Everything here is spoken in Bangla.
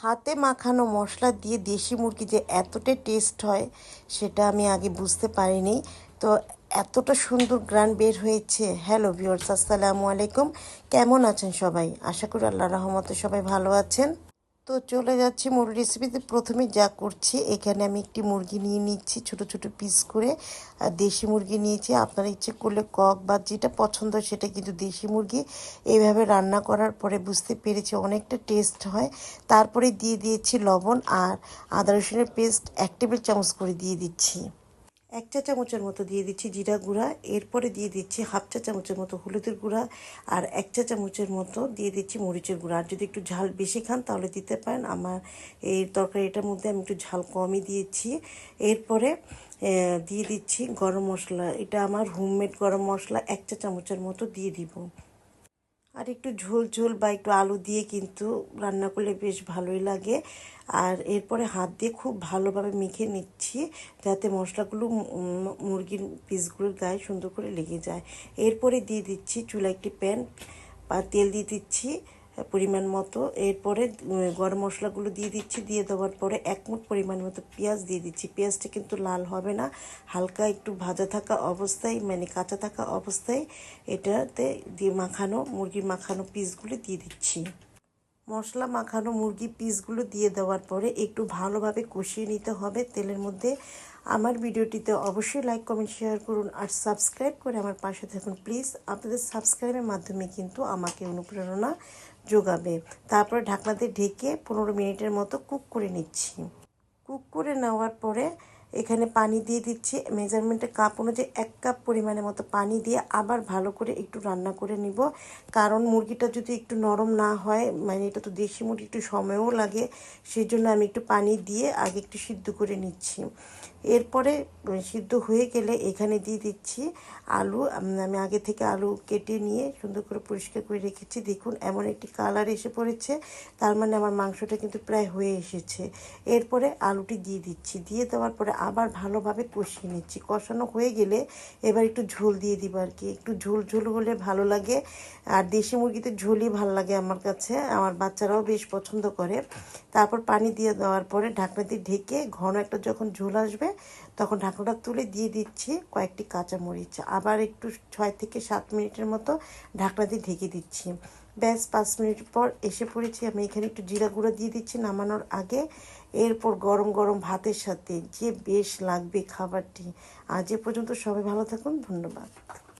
হাতে মাখানো মশলা দিয়ে দেশি মুরগি যে এতটা টেস্ট হয় সেটা আমি আগে বুঝতে পারিনি। তো এতটা সুন্দর গ্রান বের হয়েছে। হ্যালো ভিউয়ার্স, আসসালামু আলাইকুম। কেমন আছেন সবাই? আশা করি আল্লাহর রহমতে সবাই ভালো আছেন। তো চলে যাচ্ছি মূল রেসিপিতে। প্রথমে যা করছি, এখানে আমি একটি মুরগি নিয়ে নিচ্ছি ছোট ছোট পিস করে। আর দেশি মুরগি নিয়েছি। আপনারা ইচ্ছে করলে কক বা যেটা পছন্দ সেটা, কিন্তু দেশি মুরগি এইভাবে রান্না করার পরে বুঝতে পেরেছি অনেকটা টেস্ট হয়। তারপরে দিয়ে দিয়েছি লবণ আর আদা রসুনের পেস্ট 1 টেবিল চামচ করে দিয়ে দিচ্ছি। 1 চা চামচের মতো দিয়ে দিচ্ছি জিরা গুঁড়া। এরপরে দিয়ে দিচ্ছি 1/2 চা চামচের মতো হলুদের গুঁড়া আর 1 চা চামচের মতো দিয়ে দিচ্ছি মরিচের গুঁড়া। আর যদি একটু ঝাল বেশি খান তাহলে দিতে পারেন। আমার এই তরকারিটার মধ্যে আমি একটু ঝাল কমই দিয়েছি। এরপরে দিয়ে দিচ্ছি গরম মশলা। এটা আমার হোমমেড গরম মশলা 1 চা চামচের মতো দিয়ে দিব। আর একটু ঝোল ঝোল বা একটু আলু দিয়ে কিন্তু রান্না করলে বেশ ভালোই লাগে। আর এরপরে হাত দিয়ে খুব ভালোভাবে মেখে নিচ্ছি যাতে মশলাগুলো মুরগির পিসগুলোর গায়ে সুন্দর করে লেগে যায়। এরপরে দিয়ে দিচ্ছি চুলায় একটি প্যান বা তেল দিয়ে দিচ্ছি পরিমাণ মতো। এরপরে গরম মশলাগুলো দিয়ে দিচ্ছি। দিয়ে দেওয়ার পরে 1 মুঠ পরিমাণ মতো পেঁয়াজ দিয়ে দিচ্ছি। পেঁয়াজটা কিন্তু লাল হবে না, হালকা একটু ভাজা থাকা অবস্থায়, মানে কাঁচা থাকা অবস্থায় এটাতে দিয়ে মাখানো মুরগির মাখানো পিসগুলো দিয়ে দিচ্ছি। মশলা মাখানো মুরগির পিসগুলো দিয়ে দেওয়ার পরে একটু ভালোভাবে কষিয়ে নিতে হবে তেলের মধ্যে। আমার ভিডিওটিতে অবশ্যই লাইক কমেন্ট শেয়ার করুন আর সাবস্ক্রাইব করে আমার পাশে থাকুন প্লিজ। আপনাদের সাবস্ক্রাইবের মাধ্যমে কিন্তু আমাকে অনুপ্রেরণা যোগাবে। তারপরে ঢাকনা দিয়ে ঢেকে 15 মিনিটের মতো কুক করে নিচ্ছি। কুক করে নেওয়ার পরে এখানে পানি দিয়ে দিচ্ছি। মেজারমেন্টের কাপ অনুযায়ী 1 কাপ পরিমাণের মতো পানি দিয়ে আবার ভালো করে একটু রান্না করে নিব। কারণ মুরগিটা যদি একটু নরম না হয়, মানে এটা তো দেশি মুরগি, একটু সময়ও লাগে, সেই জন্য আমি একটু পানি দিয়ে আগে একটু সিদ্ধ করে নিচ্ছি। এরপরে সিদ্ধ হয়ে গেলে এখানে দিয়ে দিচ্ছি আলু। আমি আগে থেকে আলু কেটে নিয়ে সুন্দর করে পরিষ্কার করে রেখেছি। দেখুন এমন একটি কালার এসে পড়েছে, তার মানে আমার মাংসটা কিন্তু প্রায় হয়ে এসেছে। এরপরে আলুটি দিয়ে দিচ্ছি। দিয়ে দেওয়ার পরে আবার ভালোভাবে কষিয়ে নিচ্ছি। কষানো হয়ে গেলে এবার একটু ঝোল দিয়ে দিব আর কি। একটু ঝোল ঝোল হলে ভালো লাগে। আর দেশি মুরগিতে ঝোলই ভালো লাগে আমার কাছে, আমার বাচ্চারাও বেশ পছন্দ করে। তারপর পানি দিয়ে দেওয়ার পরে ঢাকনা দিয়ে ঢেকে ঘন একটা যখন ঝোল আসবে তখন ঢাকনাটা তুলে দিয়ে দিচ্ছি কয়েকটি কাঁচামরিচ। আবার একটু 6 থেকে 7 মিনিটের মতো ঢাকনা দিয়ে ঢেকে দিচ্ছি। ব্যাস 5 মিনিট পর এসে পড়েছি। আমি এখানে একটু জিরা গুঁড়ো দিয়ে দিচ্ছি নামানোর আগে। এরপর গরম গরম ভাতের সাথে যে বেশ লাগবে খাবারটি। আজ এ পর্যন্ত, সবাই ভালো থাকুন, ধন্যবাদ।